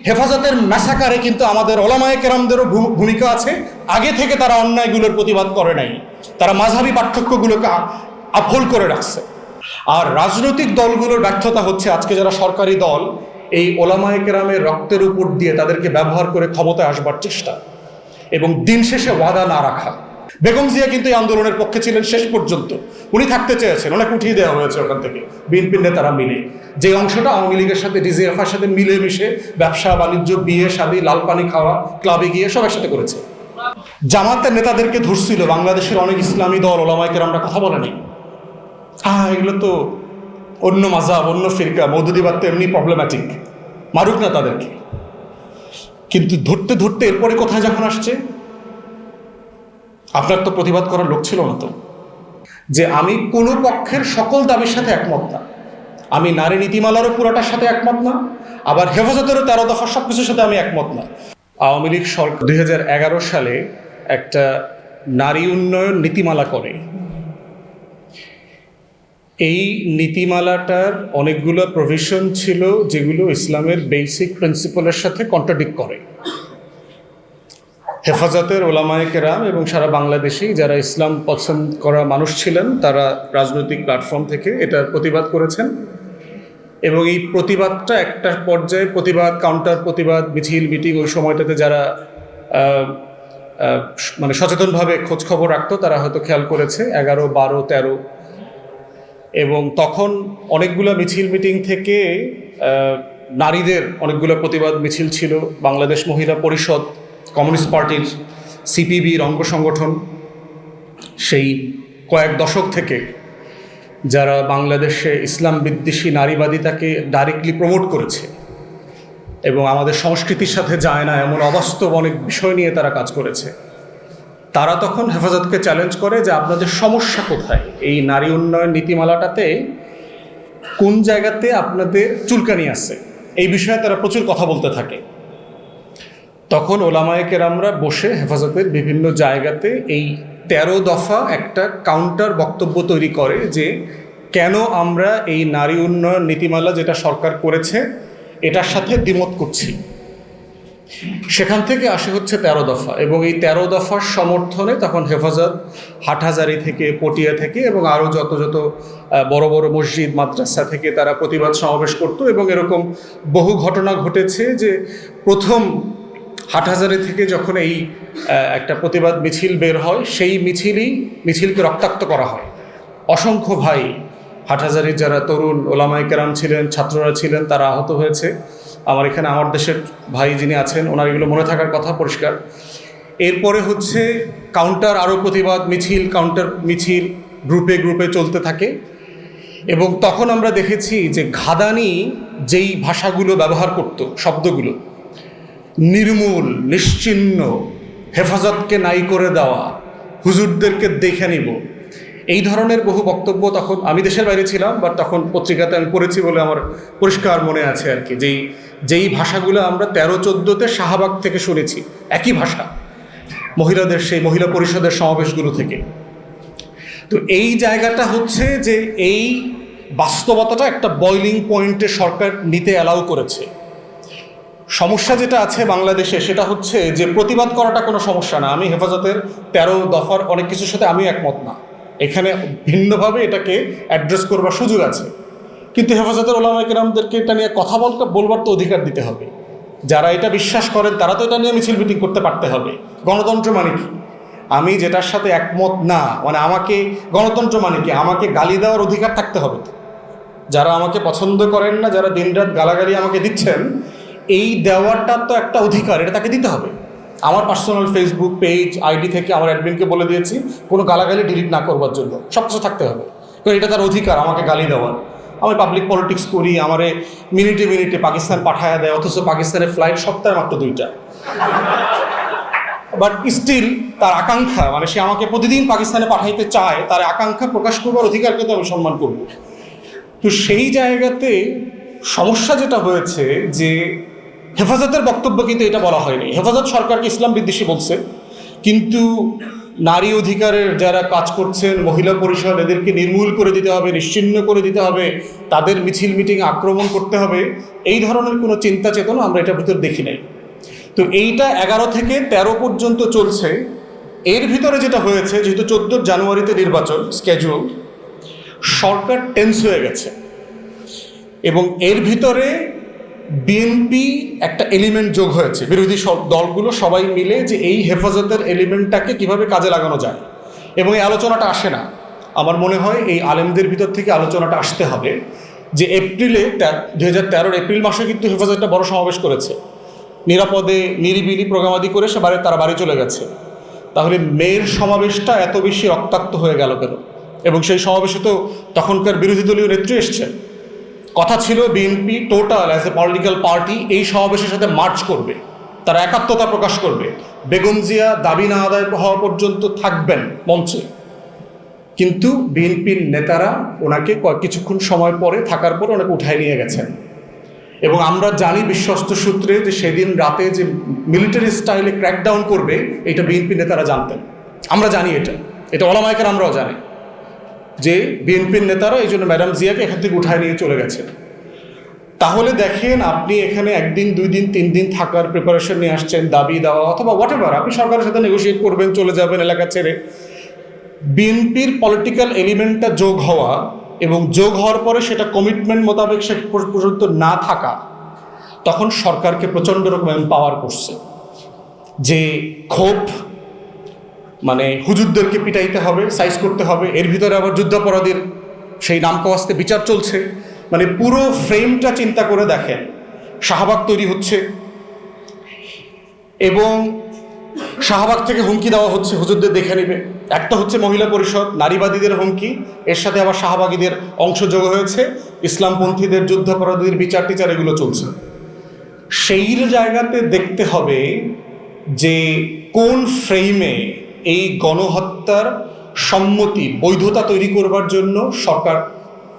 হেফাজতের ম্যাসাকারে কিন্তু আমাদের ওলামায়ে কেরামদেরও ভূমিকা আছে। আগে থেকে তারা অন্যায়গুলোর প্রতিবাদ করে নাই, তারা মাযহাবী পার্থক্যগুলোকে আফল করে রাখছে। আর রাজনৈতিক দলগুলোর ব্যর্থতা হচ্ছে আজকে যারা সরকারি দল, এই ওলামায়ে কেরামের রক্তের উপর দিয়ে তাদেরকে ব্যবহার করে ক্ষমতায় আসবার চেষ্টা এবং দিন শেষে ওয়াদা না রাখা। বেগম জিয়া কিন্তু এই আন্দোলনের পক্ষে ছিলেন শেষ পর্যন্ত, উনি থাকতে চেয়েছেন, ওনাকে উঠিয়ে দেওয়া হয়েছে ওখান থেকে বিএনপির নেতারা মিলে। যে অংশটা আওয়ামী লীগের সাথে ডিজিএফআর সাথে মিলেমিশে ব্যবসা বাণিজ্য, বিয়ে শাদী, লাল পানি খাওয়া, ক্লাবে গিয়ে সব একসাথে করেছে। জামাতের নেতাদেরকে ধরছিল বাংলাদেশের অনেক ইসলামী দল, ওলামায়ে কেরামরা কথা বলে নেই, এগুলো তো অন্য মাযহাব, অন্য ফিরকা, মওদুদিবাদ তো এমনি প্রবলেম্যাটিক, মারুক না তাদেরকে। কিন্তু ধরতে ধরতে এরপরে কোথায় যখন আসছে, আপনার তো প্রতিবাদ করার লোক ছিল না তো, যে আমি কোনো পক্ষের সকল দাবির সাথে একমত না, আমি নারী নীতিমালারও পুরোটার সাথে একমত না, আবার হেফাজতেরও 13 দফার সব কিছুর সাথে আমি একমত না। আওয়ামী লীগ সরকার 2011 সালে একটা নারী উন্নয়ন নীতিমালা করে। এই নীতিমালাটার অনেকগুলো প্রভিশন ছিল যেগুলো ইসলামের বেসিক প্রিন্সিপালের সাথে কন্ট্রাডিক্ট করে। হেফাজতের ওলামায়ে কেরাম এবং সারা বাংলাদেশেই যারা ইসলাম পছন্দ করা মানুষ ছিলেন, তারা রাজনৈতিক প্ল্যাটফর্ম থেকে এটার প্রতিবাদ করেছেন। এবং এই প্রতিবাদটা একটা পর্যায়ে প্রতিবাদ, কাউন্টার প্রতিবাদ, মিছিল, মিটিং, ওই সময়টাতে যারা মানে সচেতনভাবে খোঁজখবর রাখতো তারা হয়তো খেয়াল করেছে 11, 12, 13। এবং তখন অনেকগুলো মিছিল মিটিং থেকে নারীদের অনেকগুলো প্রতিবাদ মিছিল ছিল। বাংলাদেশ মহিলা পরিষদ, কমিউনিস্ট পার্টির, সিপিবির অঙ্গ সংগঠন, সেই কয়েক দশক থেকে যারা বাংলাদেশে ইসলাম বিদ্বেষী নারীবাদিতাকে ডাইরেক্টলি প্রমোট করেছে এবং আমাদের সংস্কৃতির সাথে যায় না এমন অবাস্তব অনেক বিষয় নিয়ে তারা কাজ করেছে, তারা তখন হেফাজতকে চ্যালেঞ্জ করে যে আপনাদের সমস্যা কোথায়, এই নারী উন্নয়ন নীতিমালাটাতে কোন জায়গাতে আপনাদের চুলকানি আছে, এই বিষয়ে তারা প্রচুর কথা বলতে থাকে। তখন ওলামায়ে কেরামরা বসে হেফাজতের বিভিন্ন জায়গাতে এই 13 দফা একটা কাউন্টার বক্তব্য তৈরি করে যে কেন আমরা এই নারী উন্নয়ন নীতিমালা যেটা সরকার করেছে এটার সাথে দ্বিমত করছি। সেখান থেকে আসে হচ্ছে 13 দফা, এবং এই 13 দফার সমর্থনে তখন হেফাজত হাটহাজারী থেকে, পটিয়া থেকে এবং আরও যত যত বড় বড় মসজিদ, মাদ্রাসা থেকে তারা প্রতিবাদ সমাবেশ করত। এবং এরকম বহু ঘটনা ঘটেছে যে প্রথম হাটহাজারী থেকে যখন এই একটা প্রতিবাদ মিছিল বের হয়, সেই মিছিলকে রক্তাক্ত করা হয়। অসংখ্য ভাই হাটহাজারীর যারা তরুণ ওলামায়ে কেরাম ছিলেন, ছাত্ররা ছিলেন, তারা আহত হয়েছে। আমার এখানে আমার দেশের ভাই যিনি আছেন ওনার এগুলো মনে থাকার কথা পরিষ্কার। এরপরে হচ্ছে কাউন্টার, আরও প্রতিবাদ মিছিল, কাউন্টার মিছিল গ্রুপে গ্রুপে চলতে থাকে। এবং তখন আমরা দেখেছি যে ঘাদানি যেই ভাষাগুলো ব্যবহার করত, শব্দগুলো নির্মূল, নিশ্চিহ্ন, হেফাজতকে নাই করে দেওয়া, হুজুরদেরকে দেখে নিব, এই ধরনের বহু বক্তব্য তখন, আমি দেশের বাইরে ছিলাম বাট তখন পত্রিকাতে আমি পড়েছি বলে আমার পরিষ্কার মনে আছে আর কি, যেই ভাষাগুলো আমরা 13-14-তে শাহবাগ থেকে শুনেছি, একই ভাষা মহিলাদের সেই মহিলা পরিষদের সমাবেশগুলো থেকে। তো এই জায়গাটা হচ্ছে যে এই বাস্তবতাটা একটা বয়লিং পয়েন্টে সরকার নিতে অ্যালাউ করেছে। সমস্যা যেটা আছে বাংলাদেশে সেটা হচ্ছে যে প্রতিবাদ করাটা কোনো সমস্যা না। আমি হেফাজতের 13 দফার অনেক কিছুর সাথে আমি একমত না, এখানে ভিন্নভাবে এটাকে অ্যাড্রেস করবার সুযোগ আছে। কিন্তু হেফাজতের ওলামায়ে কেরামদেরকে এটা নিয়ে কথা বলবার তো অধিকার দিতে হবে। যারা এটা বিশ্বাস করেন তারা তো এটা নিয়ে মিছিল মিটিং করতে পারতে হবে। গণতন্ত্র মানে কি? আমি যেটার সাথে একমত না, মানে আমাকে, গণতন্ত্র মানে কি? আমাকে গালি দেওয়ার অধিকার থাকতে হবে। যারা আমাকে পছন্দ করেন না, যারা দিনরাত গালাগালি আমাকে দিচ্ছেন, এই দেওয়াটা তো একটা অধিকার, এটা তাকে দিতে হবে। আমার পার্সোনাল ফেসবুক পেজ, আইডি থেকে আমার অ্যাডমিনকে বলে দিয়েছি কোনো গালাগালি ডিলিট না করবার জন্য, সব কিছু থাকতে হবে, কারণ এটা তার অধিকার আমাকে গালি দেওয়ার। আমি পাবলিক পলিটিক্স করি, আমারে মিনিটে মিনিটে পাকিস্তান পাঠায়া দেয়, অথচ পাকিস্তানের ফ্লাইট সপ্তাহে মাত্র 2টা। বাট স্টিল তার আকাঙ্ক্ষা, মানে সে আমাকে প্রতিদিন পাকিস্তানে পাঠাইতে চায়, তার আকাঙ্ক্ষা প্রকাশ করবার অধিকারকে তো আমি সম্মান করব। তো সেই জায়গাতে সমস্যা যেটা হয়েছে যে হেফাজতের বক্তব্য কিন্তু এটা বলা হয়নি। হেফাজত সরকারকে ইসলাম বিদ্বেষী বলছে, কিন্তু নারী অধিকারের যারা কাজ করছেন, মহিলা পরিষদ, এদেরকে নির্মূল করে দিতে হবে, নিশ্চিহ্ন করে দিতে হবে, তাদের মিছিল মিটিং আক্রমণ করতে হবে, এই ধরনের কোনো চিন্তা চেতনা আমরা এটার ভিতর দেখি নাই। তো এইটা 11 থেকে 13 পর্যন্ত চলছে। এর ভিতরে যেটা হয়েছে, যেহেতু 14 জানুয়ারিতে নির্বাচন স্কেজুল, সরকার টেন্স হয়ে গেছে এবং এর ভিতরে বিএনপি একটা এলিমেন্ট যোগ হয়েছে, বিরোধী দলগুলো সবাই মিলে, যে এই হেফাজতের এলিমেন্টটাকে কিভাবে কাজে লাগানো যায়। এবং এই আলোচনাটা আসে না, আমার মনে হয় এই আলেমদের ভিতর থেকে আলোচনাটা আসতে হবে যে এপ্রিলে 2013 এপ্রিল মাসে কিন্তু হেফাজতটা বড় সমাবেশ করেছে, নিরাপদে নিরিবিলি প্রোগ্রামাদি করে তারা বাড়ি চলে গেছে। তাহলে মেয়ের সমাবেশটা এত বেশি রক্তাক্ত হয়ে গেল কেন? এবং সেই সমাবেশে তো তখনকার বিরোধী দলীয় নেত্রী এসছেন। কথা ছিল BNP total as a political party এই সমাবেশের সাথে মার্চ করবে, তারা একাত্মতা প্রকাশ করবে, বেগম জিয়া দাবি না আদায় হওয়া পর্যন্ত থাকবেন মঞ্চে। কিন্তু বিএনপির নেতারা ওনাকে কিছুক্ষণ সময় পরে থাকার পরে ওনাকে উঠায় নিয়ে গেছেন। এবং আমরা জানি বিশ্বস্ত সূত্রে যে সেদিন রাতে যে মিলিটারি স্টাইলে ক্র্যাকডাউন করবে, এটা বিএনপি নেতারা জানতেন। আমরা জানি এটা ওলামায়ে আমরাও জানি যে বিএনপির নেতারা এই জন্য ম্যাডাম জিয়াকে এখান থেকে উঠায় নিয়ে চলে গেছেন। তাহলে দেখেন, আপনি এখানে 1 দিন 2 দিন 3 দিন থাকার প্রিপারেশন নিয়ে আসছেন, দাবি দেওয়া অথবা হোয়াট এভার, আপনি সরকারের সাথে নেগোশিয়েট করবেন, চলে যাবেন এলাকা ছেড়ে। বিএনপির পলিটিক্যাল এলিমেন্টটা যোগ হওয়া এবং যোগ হওয়ার পরে সেটা কমিটমেন্ট মোতাবেক সে পর্যন্ত না থাকা, তখন সরকারকে প্রচণ্ড রকম এম্পাওয়ার করছে যে ক্ষোভ, মানে হুজুরদেরকে পিটাইতে হবে, সাইজ করতে হবে, এর ভিতরে আবার যুদ্ধাপরাধীর সেই নামকাওয়াস্তে বিচার চলছে। মানে পুরো ফ্রেমটা চিন্তা করে দেখেন, শাহবাগ তৈরি হচ্ছে এবং শাহবাগ থেকে হুমকি দেওয়া হচ্ছে হুজুরদের দেখে নেবে। একটা হচ্ছে মহিলা পরিষদ, নারীবাদীদের হুমকি, এর সাথে আবার শাহবাগীদের অংশ যোগ হয়েছে, ইসলামপন্থীদের যুদ্ধাপরাধীদের বিচার টিচার এগুলো চলছে। সেই জায়গাতে দেখতে হবে যে কোন ফ্রেমে এই গণহত্যার সম্মতি বৈধতা তৈরি করবার জন্য সরকার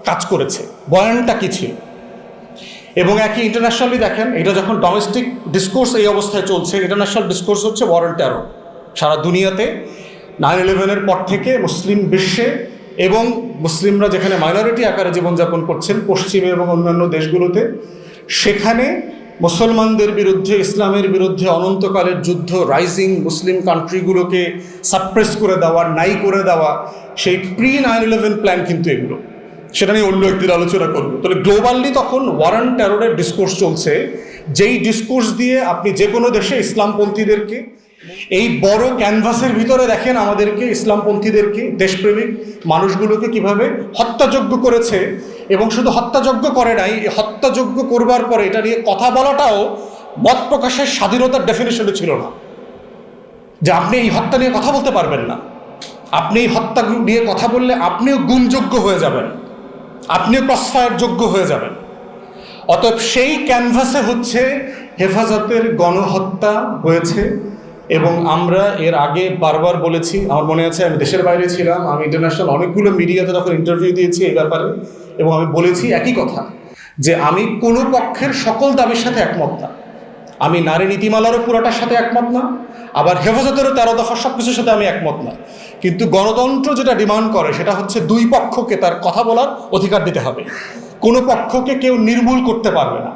কাজ করেছে, বয়ানটা কি ছিল। এবং একই ইন্টারন্যাশনালি দেখেন, এটা যখন ডোমেস্টিক ডিসকোর্স এই অবস্থায় চলছে, ইন্টারন্যাশনাল ডিসকোর্স হচ্ছে ওয়ার অন টেরর। সারা দুনিয়াতে 9/11-এর পর থেকে মুসলিম বিশ্বে এবং মুসলিমরা যেখানে মাইনরিটি আকারে জীবনযাপন করছেন পশ্চিমে এবং অন্যান্য দেশগুলোতে, সেখানে মুসলমানদের বিরুদ্ধে, ইসলামের বিরুদ্ধে অনন্তকালের যুদ্ধ, রাইজিং মুসলিম কান্ট্রিগুলোকে সাপ্রেস করে দেওয়া, নাই করে দেওয়া, সেই প্রি 9/11 প্ল্যান কিন্তু এগুলো। সেটা নিয়ে অন্য একদিন আলোচনা করবো। তাহলে গ্লোবালি তখন ওয়ার অন টেররের ডিসকোর্স চলছে, যেই ডিসকোর্স দিয়ে আপনি যে কোনো দেশে ইসলামপন্থীদেরকে, এই বড় ক্যানভাসের ভিতরে দেখেন আমাদেরকে, ইসলামপন্থীদেরকে, দেশপ্রেমিক মানুষগুলোকে কিভাবে হত্যাযজ্ঞ করেছে। এবং শুধু হত্যাযজ্ঞ করে নাই, হত্যাযজ্ঞ করবার পরে এটা নিয়ে কথা বলাটাও মত প্রকাশের স্বাধীনতার ডেফিনেশনে ছিল না, যে আপনি এই হত্যা নিয়ে কথা বলতে পারবেন না, আপনি এই হত্যা নিয়ে কথা বললে আপনিও গুমযোগ্য হয়ে যাবেন, আপনিও ক্রসফায়ার যোগ্য হয়ে যাবেন। অতএব সেই ক্যানভাসে হচ্ছে হেফাজতের গণহত্যা হয়েছে। এবং আমরা এর আগে বারবার বলেছি, আমার মনে আছে আমি দেশের বাইরে ছিলাম, আমি ইন্টারন্যাশনাল অনেকগুলো মিডিয়াতে তখন ইন্টারভিউ দিয়েছি এই ব্যাপারে, এবং আমি বলেছি একই কথা, যে আমি কোনো পক্ষের সকল দাবির সাথে একমত না। আমি নারী নীতিমালারও পুরোটার সাথে একমত না, আবার হেফাজতেরও 13 দফা সব কিছুর সাথে আমি একমত না। কিন্তু গণতন্ত্র যেটা ডিমান্ড করে সেটা হচ্ছে দুই পক্ষকে তার কথা বলার অধিকার দিতে হবে, কোনো পক্ষকে কেউ নির্মূল করতে পারবে না।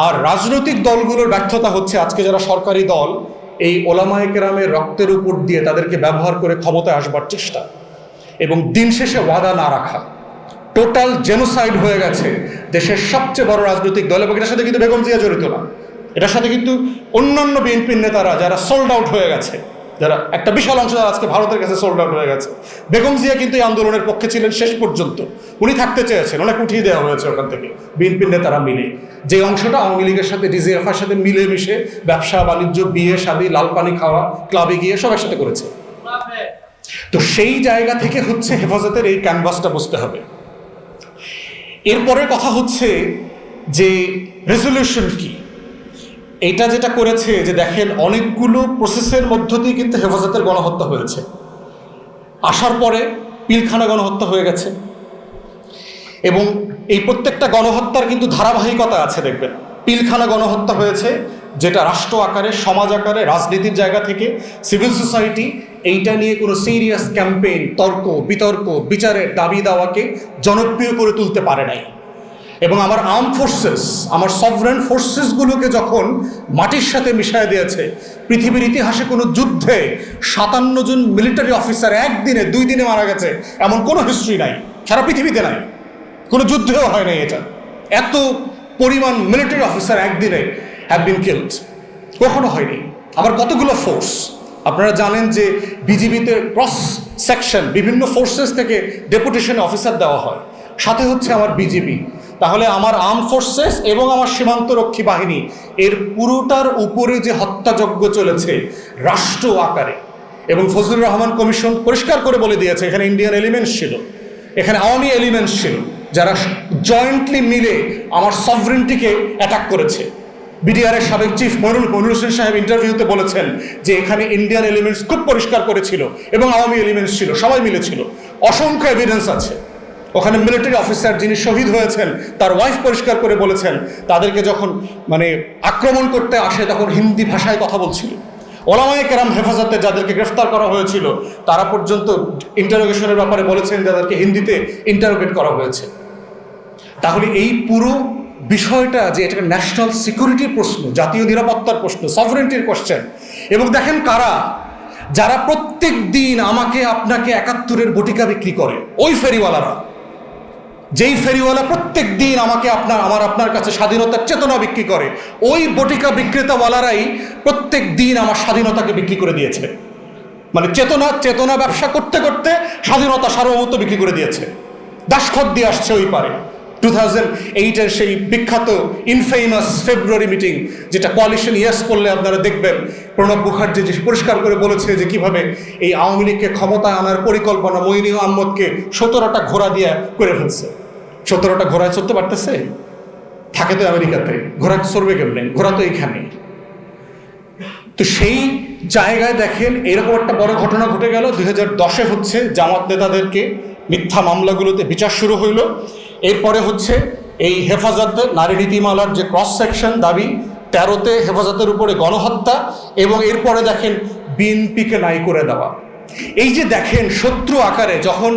আর রাজনৈতিক দলগুলোর ব্যর্থতা হচ্ছে আজকে যারা সরকারি দল, এই ওলামায়ে কেরামের রক্তের উপর দিয়ে তাদেরকে ব্যবহার করে ক্ষমতায় আসবার চেষ্টা, এবং দিন শেষে ওয়াদা না রাখা। টোটাল জেনোসাইড হয়ে গেছে দেশের সবচেয়ে বড় রাজনৈতিক দল, এবং এটার সাথে কিন্তু বেগম জিয়া জড়িত না, এটার সাথে কিন্তু অন্যান্য বিএনপির নেতারা যারা সোল্ড আউট হয়ে গেছে, যারা একটা বিশাল অংশ আজকে ভারতের কাছে সোল্ড আউট হয়ে গেছে। বেগম জিয়া কিন্তু এই আন্দোলনের পক্ষে ছিলেন শেষ পর্যন্ত, উনি থাকতে চেয়েছেন, ওনাকে উঠিয়ে দেওয়া হয়েছে ওখান থেকে বিএনপির নেতারা মিলে। যে অংশটা আওয়ামী লীগের সাথে, ডিজিএফআইয়ের সাথে মিলেমিশে ব্যবসা বাণিজ্য, বিয়ে শাদী, লাল পানি খাওয়া, ক্লাবে গিয়ে সব একসাথে করেছে। তো সেই জায়গা থেকে হচ্ছে হেফাজতের এই ক্যানভাসটা বুঝতে হবে। এরপরের কথা হচ্ছে যে রেজলিউশন কি। এটা যেটা করেছে যে দেখেন, অনেকগুলো প্রসেসের মধ্য দিয়ে কিন্তু হেফাজতের গণহত্যা হয়েছে। আসার পরে পিলখানা গণহত্যা হয়ে গেছে, এবং এই প্রত্যেকটা গণহত্যার কিন্তু ধারাবাহিকতা আছে। দেখবেন, পিলখানা গণহত্যা হয়েছে যেটা রাষ্ট্র আকারে, সমাজ আকারে, রাজনীতির জায়গা থেকে, সিভিল সোসাইটি এইটা নিয়ে কোনো সিরিয়াস ক্যাম্পেইন, তর্ক বিতর্ক, বিচারের দাবি দাওয়াকে জনপ্রিয় করে তুলতে পারে নাই। এবং আমার আর্ম ফোর্সেস, আমার সভরেন ফোর্সেসগুলোকে যখন মাটির সাথে মিশিয়ে দিয়েছে, পৃথিবীর ইতিহাসে কোনো যুদ্ধে 57 জন মিলিটারি অফিসার একদিনে 2 দিনে মারা গেছে এমন কোনো হিস্ট্রি নাই, সারা পৃথিবীতে নাই, কোনো যুদ্ধেও হয় নাই এটা। এত পরিমাণ মিলিটারি অফিসার একদিনে হ্যাভ বিন কিলড, কখনো হয়নি। আবার কতগুলো ফোর্স, আপনারা জানেন যে বিজিবিতে ক্রস সেকশন বিভিন্ন ফোর্সেস থেকে ডেপুটেশনে অফিসার দেওয়া হয়, সাথে হচ্ছে আমার বিজিবি। তাহলে আমার আর্ম ফোর্সেস এবং আমার সীমান্তরক্ষী বাহিনী এর পুরোটার উপরে যে হত্যাযজ্ঞ চলেছে রাষ্ট্র আকারে। এবং ফজলুর রহমান কমিশন পরিষ্কার করে বলে দিয়েছে এখানে ইন্ডিয়ান এলিমেন্টস ছিল, এখানে আওয়ামী এলিমেন্টস ছিল, যারা জয়েন্টলি মিলে আমার সভরেন্টিকে অ্যাটাক করেছে। বিডিআরের সাবেক চিফ মইনুল হোসেন সাহেব ইন্টারভিউতে বলেছেন যে এখানে ইন্ডিয়ান এলিমেন্টস খুব পরিষ্কার করেছিল এবং আওয়ামী এলিমেন্টস ছিল, সবাই মিলেছিল। অসংখ্য এভিডেন্স আছে। ওখানে মিলিটারি অফিসার যিনি শহীদ হয়েছেন তার ওয়াইফ পরিষ্কার করে বলেছেন তাদেরকে যখন আক্রমণ করতে আসে তখন হিন্দি ভাষায় কথা বলছিল। ওলামায়ে কেরাম হেফাজতে যাদেরকে গ্রেফতার করা হয়েছিল তারা পর্যন্ত ইন্টারোগেশনের ব্যাপারে বলেছেন যাদেরকে হিন্দিতে ইন্টারোগেট করা হয়েছে। তাহলে এই পুরো বিষয়টা যে এটা ন্যাশনাল সিকিউরিটির প্রশ্ন, জাতীয় নিরাপত্তার প্রশ্ন, সভরেন্টির কোশ্চেন। এবং দেখেন কারা, যারা প্রত্যেক দিন আমাকে আপনাকে 71-এর বটিকা বিক্রি করে, ওই ফেরিওয়ালারা, যেই ফেরিওয়ালা প্রত্যেক দিন আমাকে আপনার কাছে স্বাধীনতার চেতনা বিক্রি করে, ওই বটিকা বিক্রেতাওয়ালারাই প্রত্যেক দিন আমার স্বাধীনতাকে বিক্রি করে দিয়েছে। মানে চেতনা ব্যবসা করতে করতে স্বাধীনতা সার্বভৌমত্ব বিক্রি করে দিয়েছে, দাসখত দিয়ে আসছে ওই পারে। 2008-এর সেই বিখ্যাত ইনফেমাস ফেব্রুয়ারি মিটিং, যেটা কোয়ালিশন ইয়েস করলে আপনারা দেখবেন প্রণব মুখার্জি যে পরিষ্কার করে বলেছে যে কিভাবে এই আওয়ামী লীগকে ক্ষমতায় আনার পরিকল্পনা মঈনী আহমদকে 17টা ঘোড়া দিয়ে করে ফেলছে। 17টা ঘোড়ায় চড়তে পারতেছে? থাকে তো আমেরিকাতে, ঘোড়া চড়বে কেমনে? ঘোড়া তো এইখানে। তো সেই জায়গায় দেখেন এরকম একটা বড় ঘটনা ঘটে গেল। 2010-এ হচ্ছে জামাত নেতাদেরকে মিথ্যা মামলাগুলোতে বিচার শুরু হইল। এরপরে হচ্ছে এই হেফাজত নারী নীতিমালার যে ক্রস সেকশন দাবি, 13তে হেফাজতের উপরে গণহত্যা, এবং এরপরে দেখেন বিএনপিকে নাই করে দেওয়া। এই যে দেখেন শত্রু আকারে যখন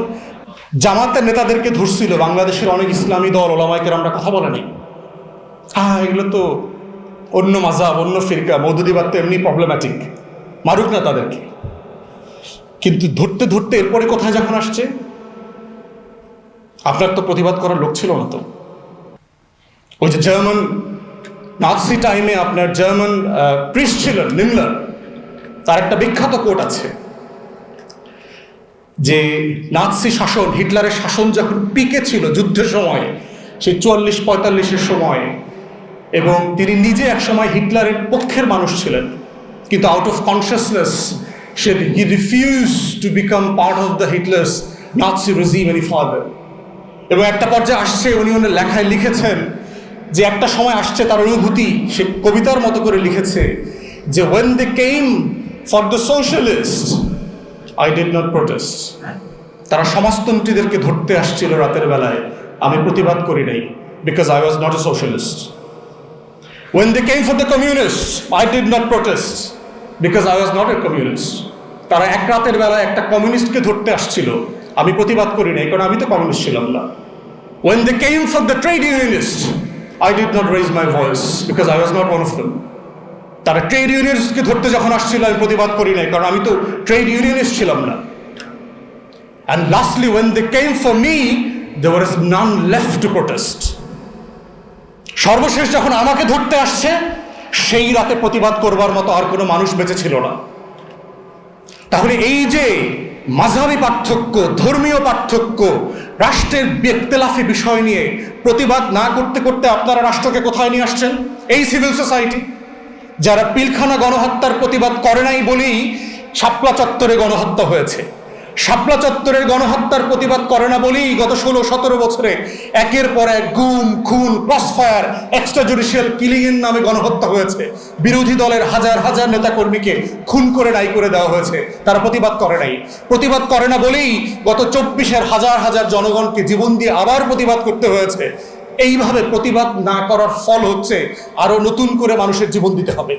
জামাতের নেতাদেরকে ধরছিল বাংলাদেশের অনেক ইসলামী দল, ওলামায়ে কেরামরা কথা বলে নেই, এগুলো তো অন্য মাযহাব, অন্য ফিরকা, মওদুদিবাদ তো এমনি প্রবলেম্যাটিক, মারুক না তাদেরকে। কিন্তু ধরতে ধরতে এরপরে কোথায় যখন আসছে, আপনার তো প্রতিবাদ করার লোক ছিল না। তো ওই যে জার্মান নাৎসি টাইমে আপনার জার্মান প্রিস্ট ছিলেন নিমলার, তার একটা বিখ্যাত কোট আছে যে নাৎসি শাসন, হিটলারের শাসন যখন পিকে ছিল যুদ্ধের সময়, সেই 44-45-এর সময়, এবং তিনি নিজে একসময় হিটলারের পক্ষের মানুষ ছিলেন, কিন্তু out of consciousness he refuse to become part of the Hitler's Nazi regime any further. এবং একটা পর্যায়ে আসছে, উনি লেখায় লিখেছেন যে একটা সময় আসছে তার অনুভূতি, সে কবিতার মতো করে লিখেছে যে when they came for the socialists I did not protest. তারা সমাজতন্ত্রীদেরকে ধরতে আসছিল রাতের বেলায়, আমি প্রতিবাদ করি নাই, because I was not a socialist. When they came for the communists I did not protest, because I was not a communist. তারা এক রাতের বেলায় একটা কমিউনিস্টকে ধরতে আসছিল, আমি প্রতিবাদ করি নাই, কারণ আমি তো কমিউনিস্ট ছিলাম না। When they came for the trade unionists I did not raise my voice, because I was not one of them. তারা ট্রেড ইউনিয়নিস্টকে ধরতে যখন আসছিল আমি প্রতিবাদ করি নাই, কারণ আমি তো ট্রেড ইউনিয়নিস্ট ছিলাম না। And lastly, when they came for me there was none left to protest. সর্বশেষ যখন আমাকে ধরতে আসছে, সেই রাতে প্রতিবাদ করবার মতো আর কোনো মানুষ বেঁচে ছিল না। তাহলে এই যে মাযহাবী পার্থক্য, ধর্মীয় পার্থক্য, রাষ্ট্রের ইখতিলাফি বিষয় নিয়ে প্রতিবাদ না করতে করতে আপনারা রাষ্ট্রকে কোথায় নিয়ে আসছেন? এই সিভিল সোসাইটি যারা পিলখানা গণহত্যার প্রতিবাদ করে নাই বলেই শাপলা চত্বরে গণহত্যা হয়েছে, শাপলা চত্বরের গণহত্যার প্রতিবাদ করে না বলেই গত 16-17 বছরে একের পর এক গুম, খুন, ক্রসফায়ার, এক্সট্রা জুডিশিয়াল কিলিং এর নামে গণহত্যা হয়েছে। বিরোধী দলের হাজার হাজার নেতাকর্মীকে খুন করে নাই করে দেওয়া হয়েছে, তারা প্রতিবাদ করে নাই। প্রতিবাদ করে না বলেই গত 24-এর হাজার হাজার জনগণকে জীবন দিয়ে আবার প্রতিবাদ করতে হয়েছে। এইভাবে প্রতিবাদ না করার ফল হচ্ছে আরো নতুন করে মানুষের জীবন দিতে হবে।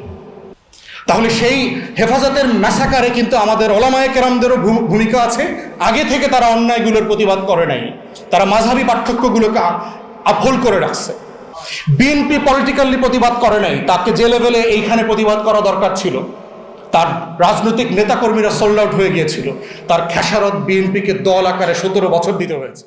তাহলে সেই হেফাজতের ম্যাসাকারে কিন্তু আমাদের ওলামায়ে কেরামদেরও ভূমিকা আছে। আগে থেকে তারা অন্যায়গুলোর প্রতিবাদ করে নাই, তারা মাযহাবী পার্থক্যগুলোকে আফল করে রাখছে। বিএনপি পলিটিক্যালি প্রতিবাদ করে নাই, তাকে যে লেভেলে এইখানে প্রতিবাদ করা দরকার ছিল, তার রাজনৈতিক নেতাকর্মীরা সোল্ড আউট হয়ে গিয়েছিল, তার খেসারত বিএনপিকে দল আকারে 17 বছর দিতে হয়েছে।